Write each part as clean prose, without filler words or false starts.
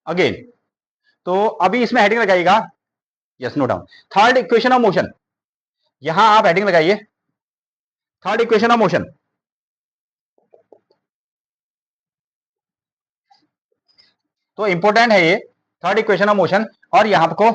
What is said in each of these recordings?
Again, तो अभी इसमें हेडिंग लगाइएगा, yes note down, third equation of motion, यहां आप हेडिंग लगाइए थर्ड इक्वेशन ऑफ मोशन। तो इंपॉर्टेंट है ये थर्ड इक्वेशन ऑफ मोशन, और यहां आपको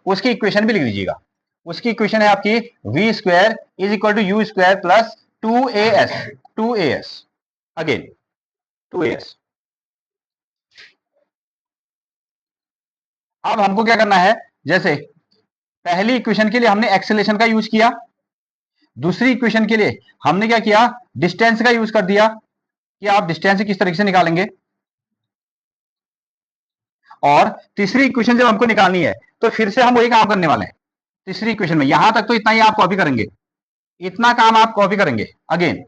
उसकी इक्वेशन भी लिख लीजिएगा। उसकी इक्वेशन है आपकी v square is equal to u square plus 2as again 2as। अब हमको क्या करना है, जैसे पहली इक्वेशन के लिए हमने एक्सेलरेशन का यूज किया, दूसरी इक्वेशन के लिए हमने क्या किया, डिस्टेंस का यूज कर दिया कि आप डिस्टेंस किस तरीके से निकालेंगे, और तीसरी इक्वेशन जब हमको निकालनी है तो फिर से हम वही काम करने वाले हैं तीसरी इक्वेशन में। यहां तक तो इतना ही आप कॉपी करेंगे, इतना काम आप कॉपी करेंगे अगेन।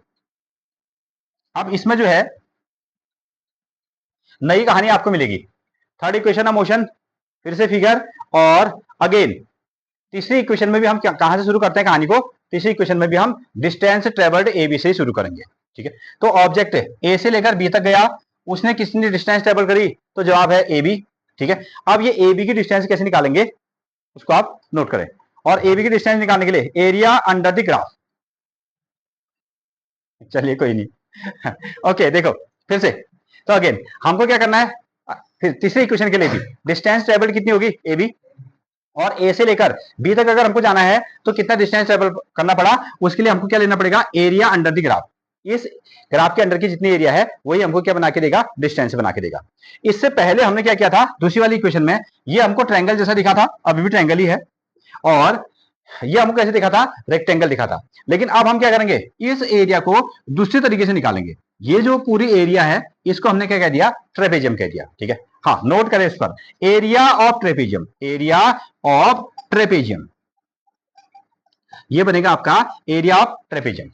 अब इसमें जो है नई कहानी आपको मिलेगी, थर्ड इक्वेशन ऑफ मोशन, फिर से फिगर, और अगेन तीसरी इक्वेशन में भी हम कहां से शुरू करते हैं कहानी को, तीसरी इक्वेशन में भी हम डिस्टेंस ट्रेवल्ड ए बी से ही शुरू करेंगे। ठीक है, तो ऑब्जेक्ट ए से लेकर बी तक गया, उसने कितनी डिस्टेंस ट्रेवल करी, तो जवाब है ए बी। ठीक है, अब ये ए बी की डिस्टेंस कैसे निकालेंगे उसको आप नोट करें, और ए बी की डिस्टेंस निकालने के लिए एरिया अंडर द ग्राफ, चलिए कोई नहीं ओके देखो फिर से, तो अगेन हमको क्या करना है, फिर तीसरी इक्वेशन के लिए भी डिस्टेंस ट्रेवल कितनी होगी ए बी, और ए से लेकर बी तक अगर हमको जाना है तो कितना डिस्टेंस ट्रेवल करना पड़ा, उसके लिए हमको क्या लेना पड़ेगा, एरिया अंडर द ग्राफ। इस ग्राफ के अंदर की जितनी एरिया है वही हमको क्या बना के देगा, डिस्टेंस बना के देगा। इससे पहले हमने क्या किया था दूसरी वाली इक्वेशन में, ये हमको ट्रायंगल जैसा दिखा था, अभी भी ट्रायंगल ही है, और ये हमको कैसे दिखा था, रेक्टेंगल दिखा था। लेकिन अब हम क्या करेंगे, इस एरिया को दूसरी तरीके से निकालेंगे। ये जो पूरी एरिया है इसको हमने क्या कह दिया, ट्रेपेजियम कह दिया। ठीक है, हाँ नोट करें इस पर, area of trapezium, area of trapezium, ये बनेगा आपका एरिया ऑफ ट्रेपेजियम।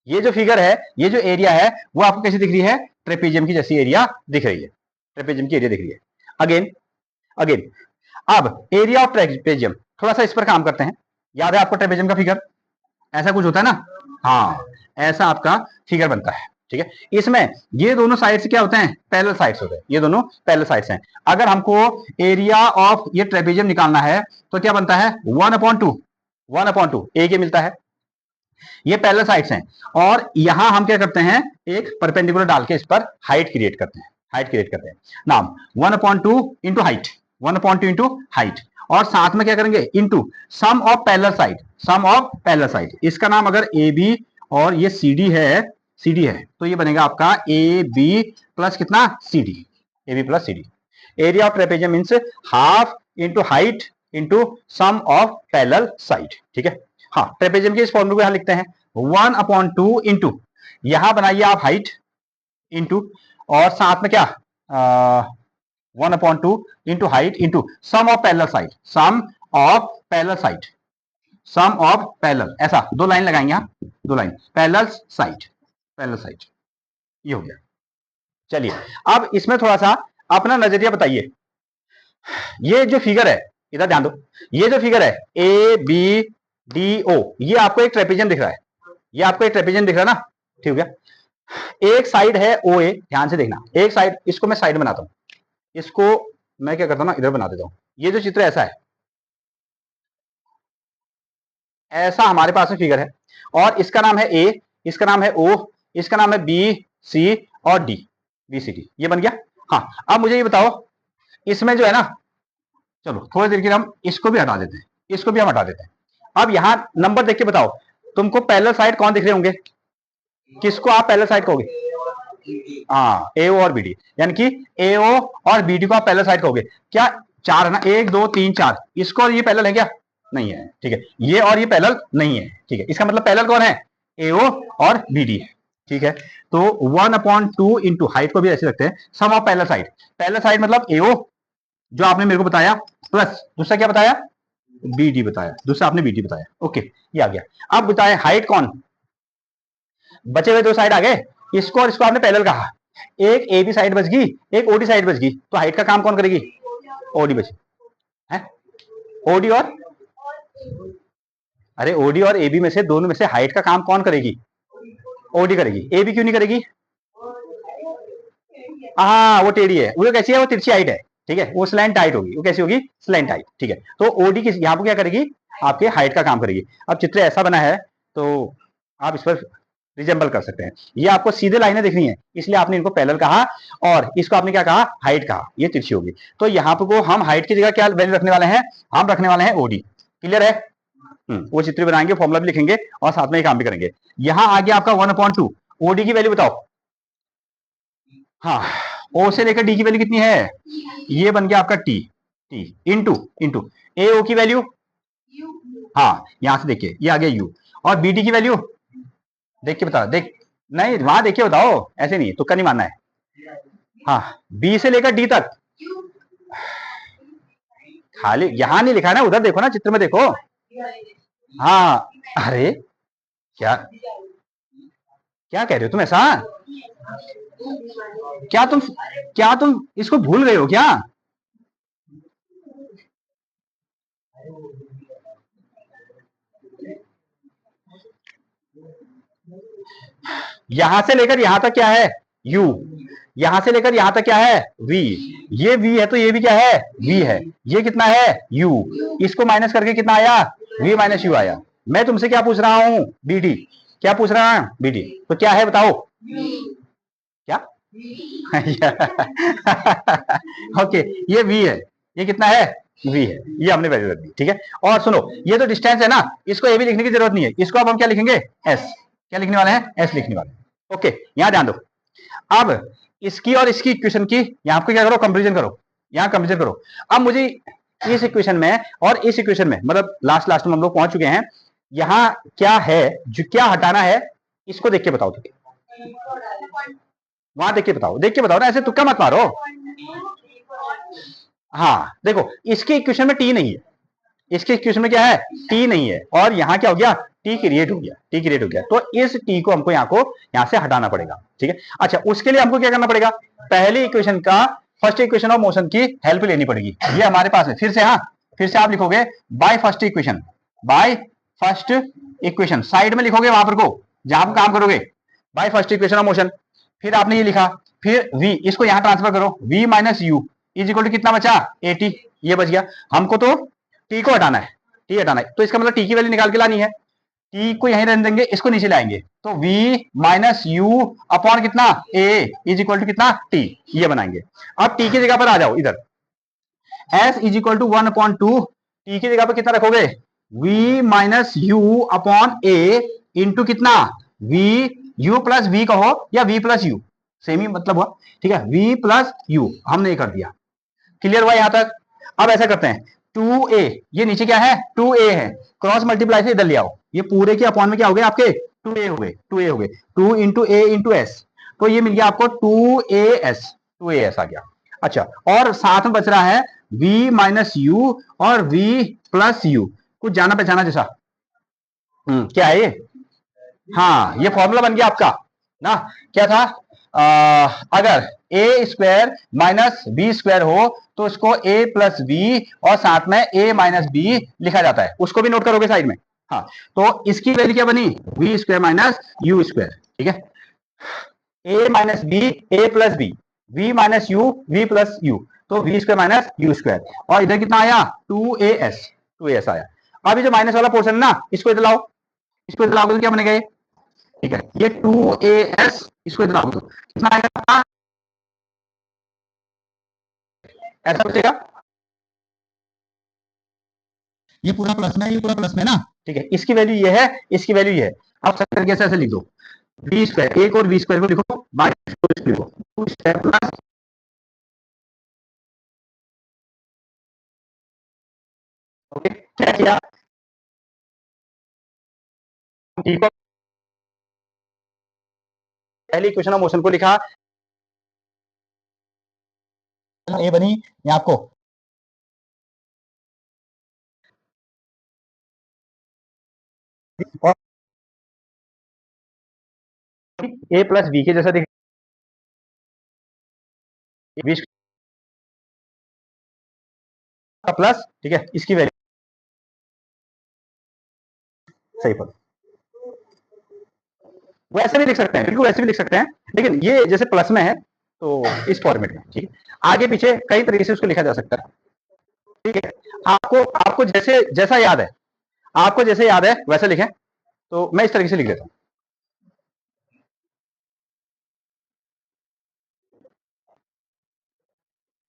ये जो फिगर है, ये जो एरिया है वो आपको कैसी दिख रही है, ट्रेपेजियम की जैसी एरिया दिख रही है, ट्रेपेजियम की एरिया दिख रही है। अगेन अगेन अब एरिया ऑफ ट्रेपेजियम, थोड़ा सा इस पर काम करते हैं। याद है आपको ट्रेपेजियम का फिगर, ऐसा कुछ होता है ना, हाँ ऐसा आपका फिगर बनता है। ठीक है, इसमें ये दोनों साइड्स क्या होते हैं, पैरेलल साइड्स होते हैं, ये दोनों पैरेलल साइड्स हैं। अगर हमको एरिया ऑफ ये ट्रेपेजियम निकालना है तो क्या बनता है, 1/2 एक ये मिलता है, ये पैरेलल साइड्स हैं, और यहां हम क्या करते हैं, एक परपेंडिकुलर डाल के इस पर हाइट क्रिएट करते हैं, हाइट क्रिएट करते हैं, नाम 1/2 इंटू हाइट, 1/2 इंटू हाइट, और साथ में क्या करेंगे, into sum of parallel side, sum of parallel side. इसका नाम अगर ए बी और ये सी डी है, सी डी है, तो ये बनेगा आपका ए बी प्लस कितना, C D, A B plus C D. Area of trapezium means half into height into sum of parallel side. ठीक है, हाँ ट्रेपेजियम के इस फॉर्मूले को यहां लिखते हैं 1/2 इंटू, यहां बनाइए आप हाइट इंटू, और साथ में क्या 1/2 into height into sum of parallel side, sum of parallel side, sum of parallel, ऐसा दो लाइन लगाएंगे यहां, दो line parallel side, parallel side, ये हो गया। चलिए अब इसमें थोड़ा सा अपना नजरिया बताइए। ये जो फिगर है, इधर ध्यान दो, ये जो फिगर है ए बी डी ओ, ये आपको एक ट्रेपेजियम दिख रहा है, ये आपको एक ट्रेपेजियम दिख रहा है ना, ठीक हो गया। एक साइड है ओ ए, ध्यान से देखना, एक साइड, इसको मैं साइड बनाता हूं, इसको मैं क्या करता हूं ना, इधर बना देता हूं। ये जो चित्र ऐसा है, ऐसा हमारे पास में फिगर है, और इसका नाम है ए, इसका नाम है ओ, इसका नाम है बी सी और डी, बी सी डी, ये बन गया। हाँ अब मुझे ये बताओ, इसमें जो है ना, चलो थोड़ी देर के लिए हम इसको भी हटा देते हैं, इसको भी हम हटा देते हैं। अब यहां नंबर देख के बताओ, तुमको पैरेलल साइड कौन दिख रहे होंगे, किसको आप पैरेलल साइड कहोगे, हाँ ए ओ और बी डी, यानी कि ए ओ और बी डी को आप पैरेलल साइड कहोगे। क्या चार है ना, 1 2 3 4, इसको और ये पैरेलल है क्या, नहीं है। ठीक है, ये और ये पैरेलल नहीं है। ठीक है, इसका मतलब पैरेलल कौन है, ए ओ और बी डी है। ठीक है, तो 1/2 इंटू हाइट को भी ऐसे रखते हैं, sum of parallel side, parallel side मतलब ए ओ जो आपने मेरे को बताया, प्लस दूसरा क्या बताया, बी डी बताया, दूसरा आपने बी डी बताया। ओके ये आ गया। अब बताए हाइट कौन, बचे हुए दो साइड आ गए, इसको और इसको आपने पैरेलल कहा, एक ए बी साइड बच गई, एक ओडी साइड बच गई, तो हाइट का काम कौन करेगी, ओडी बची है, ओडी और, अरे ओडी और एबी में से दोनों में से हाइट का काम कौन करेगी, ओडी करेगी, एबी क्यों नहीं करेगी, हाँ वो टेढ़ी है, वो कैसी है, वो तिरछी हाइट है, ठीक है, वो स्लैंट हाइट होगी, वो कैसी होगी, स्लैंट हाइट, ठीक है। तो ओडी किस यहाँ पर क्या करेगी, आपके हाइट का काम करेगी। अब चित्र ऐसा बना है तो आप इस पर रिजेंबल कर सकते हैं। ये आपको सीधे लाइनें दिखनी है, इसलिए आपने इनको पैरेलल कहा, और इसको आपने क्या कहा, हाइट कहा, ये तिरछी होगी। तो यहाँ पर को हम हाइट की जगह क्या वैल्यू रखने वाले हैं, हम रखने वाले हैं ओडी। क्लियर है? वो चित्र बनाएंगे, फॉर्मुला भी लिखेंगे और साथ में ही काम भी करेंगे। यहां आ गया आपका 1/2, ओडी की वैल्यू बताओ। हाँ, ओ से लेकर डी की वैल्यू कितनी है, ये बन गया आपका टी, टी इंटू इंटू ए ओ की वैल्यू, हाँ यहां से देखिए ये आ गया यू, और बी डी की वैल्यू देख के बताओ, देख नहीं वहां देख के बताओ, ऐसे नहीं, तुक्का नहीं मानना है। हाँ, बी से लेकर डी तक, खाली यहां नहीं लिखा है ना, उधर देखो ना, चित्र में देखो। हाँ, अरे क्या क्या कह रहे हो तुम ऐसा, क्या तुम क्या तुम इसको भूल गए हो क्या? यहां से लेकर यहां तक क्या है, u, यहां से लेकर यहां तक क्या है, v, ये v है तो ये भी क्या है, v है, ये कितना है, u, इसको माइनस करके कितना आया, v माइनस यू आया। मैं तुमसे क्या पूछ रहा हूं, bd, क्या पूछ रहा हूं, bd, तो क्या है बताओ, क्या ओके, ये v है, ये कितना है, v है, ये हमने वैल्यू रख दी, ठीक है। और सुनो, ये तो डिस्टेंस है ना, इसको a भी लिखने की जरूरत नहीं है, इसको अब हम क्या लिखेंगे, s, क्या लिखने वाले हैं, s लिखने वाले हैं। ओके, यहां ध्यान दो। अब इसकी और इसकी इक्वेशन की यहां आपको क्या करो, कंपेरिजन करो, यहां कंपेरिजन करो। अब मुझे इस इक्वेशन में और इस इक्वेशन में, मतलब लास्ट लास्ट में हम लोग पहुंच चुके हैं, यहां क्या है जो क्या हटाना है, इसको देख के बताओ, ठीक है, वहां देख के बताओ ना, ऐसे तुक्का मत मारो। हाँ देखो, इसके इक्वेशन में टी नहीं है, इसके इक्वेशन में क्या है, टी नहीं है, और यहां क्या हो गया, टी क्रिएट हो गया, टी क्रिएट हो गया, तो इस टी को हमको यहां से हटाना पड़ेगा, ठीक है। अच्छा, उसके लिए हमको क्या करना पड़ेगा, पहली इक्वेशन का फर्स्ट इक्वेशन ऑफ मोशन की हेल्प लेनी पड़ेगी, ये हमारे पास है। फिर से, हाँ, फिर से आप लिखोगे by first equation, by first equation, side में लिखोगे वहां पर को जहां आप काम करोगे, by first equation of motion. फिर आपने ये लिखा, फिर v, इसको यहां ट्रांसफर करो, v minus u is equal to कितना बचा, एटी, ये बच गया। हमको तो टी को हटाना है, टी हटाना है, तो इसका मतलब टी की वैल्यू निकाल के लानी है, टी को यहीं रहने देंगे, इसको नीचे लाएंगे, तो v माइनस यू अपॉन कितना, a इज इक्वल टू कितना, t, ये बनाएंगे। अब t की जगह पर आ जाओ इधर, s is equal to 1/2, t की जगह पर कितना रखोगे, v minus u upon a into कितना, v, u प्लस v कहो या v प्लस यू, सेम ही मतलब हुआ, ठीक है, v प्लस यू हमने ये कर दिया। क्लियर हुआ यहां तक? अब ऐसा करते हैं, 2a, ये नीचे क्या है, 2a है, क्रॉस मल्टीप्लाई से इधर ले आओ, ये पूरे के अपॉन में क्या हो गए आपके, 2a हो गए, 2a हो गए, 2 इंटू a इंटू एस, तो ये मिल गया आपको 2as, 2as आ गया। अच्छा, और साथ में बच रहा है v माइनस यू और v प्लस यू, कुछ जाना पहचाना जैसा, क्या है ये, हाँ ये फॉर्मूला बन गया आपका ना, क्या था, अगर ए स्क्वायर माइनस बी स्क्वायर हो तो उसको ए प्लस बी और साथ में ए माइनस बी लिखा जाता है, उसको भी नोट करोगे साइड में। हाँ, तो इसकी वैल्यू क्या बनी, V square minus U square, ठीक है, A minus B, A plus B, V minus U, V plus U, तो V square minus U square, और इधर कितना आया, 2as, 2as आया। अब ये जो माइनस वाला पोर्शन ना, इसको इधर लाओ, इसको इधर लाओगे तो क्या बनेगा ये, ठीक है, ये 2as, इसको इधर लाओगे तो कितना आएगा, ऐसा बचेगा, ये पूरा प्लस में, ये पूरा प्लस में ना, ठीक है, इसकी वैल्यू ये है, इसकी वैल्यू ये है। आप सब तरीके से ऐसे लिख दो, वी स्क्वायर, एक और वी स्क्वायर को लिखो, बाकी लिखो, 2 स्क्वायर प्लस, ओके, क्या किया, ठीक है, पहली इक्वेशन ऑफ मोशन को लिखा, ए बनी, ये आपको और ए प्लस बी के जैसा दिख, बी का प्लस, ठीक है, इसकी वैल्यू सही पर, वैसे भी लिख सकते हैं, बिल्कुल वैसे भी लिख सकते हैं, लेकिन ये जैसे प्लस में है, तो इस फॉर्मेट में, ठीक है। आगे पीछे कई तरीके से उसको लिखा जा सकता है, ठीक है। आपको आपको जैसे जैसा याद है, आपको जैसे याद है वैसे लिखें। तो मैं इस तरीके से लिख देता हूं,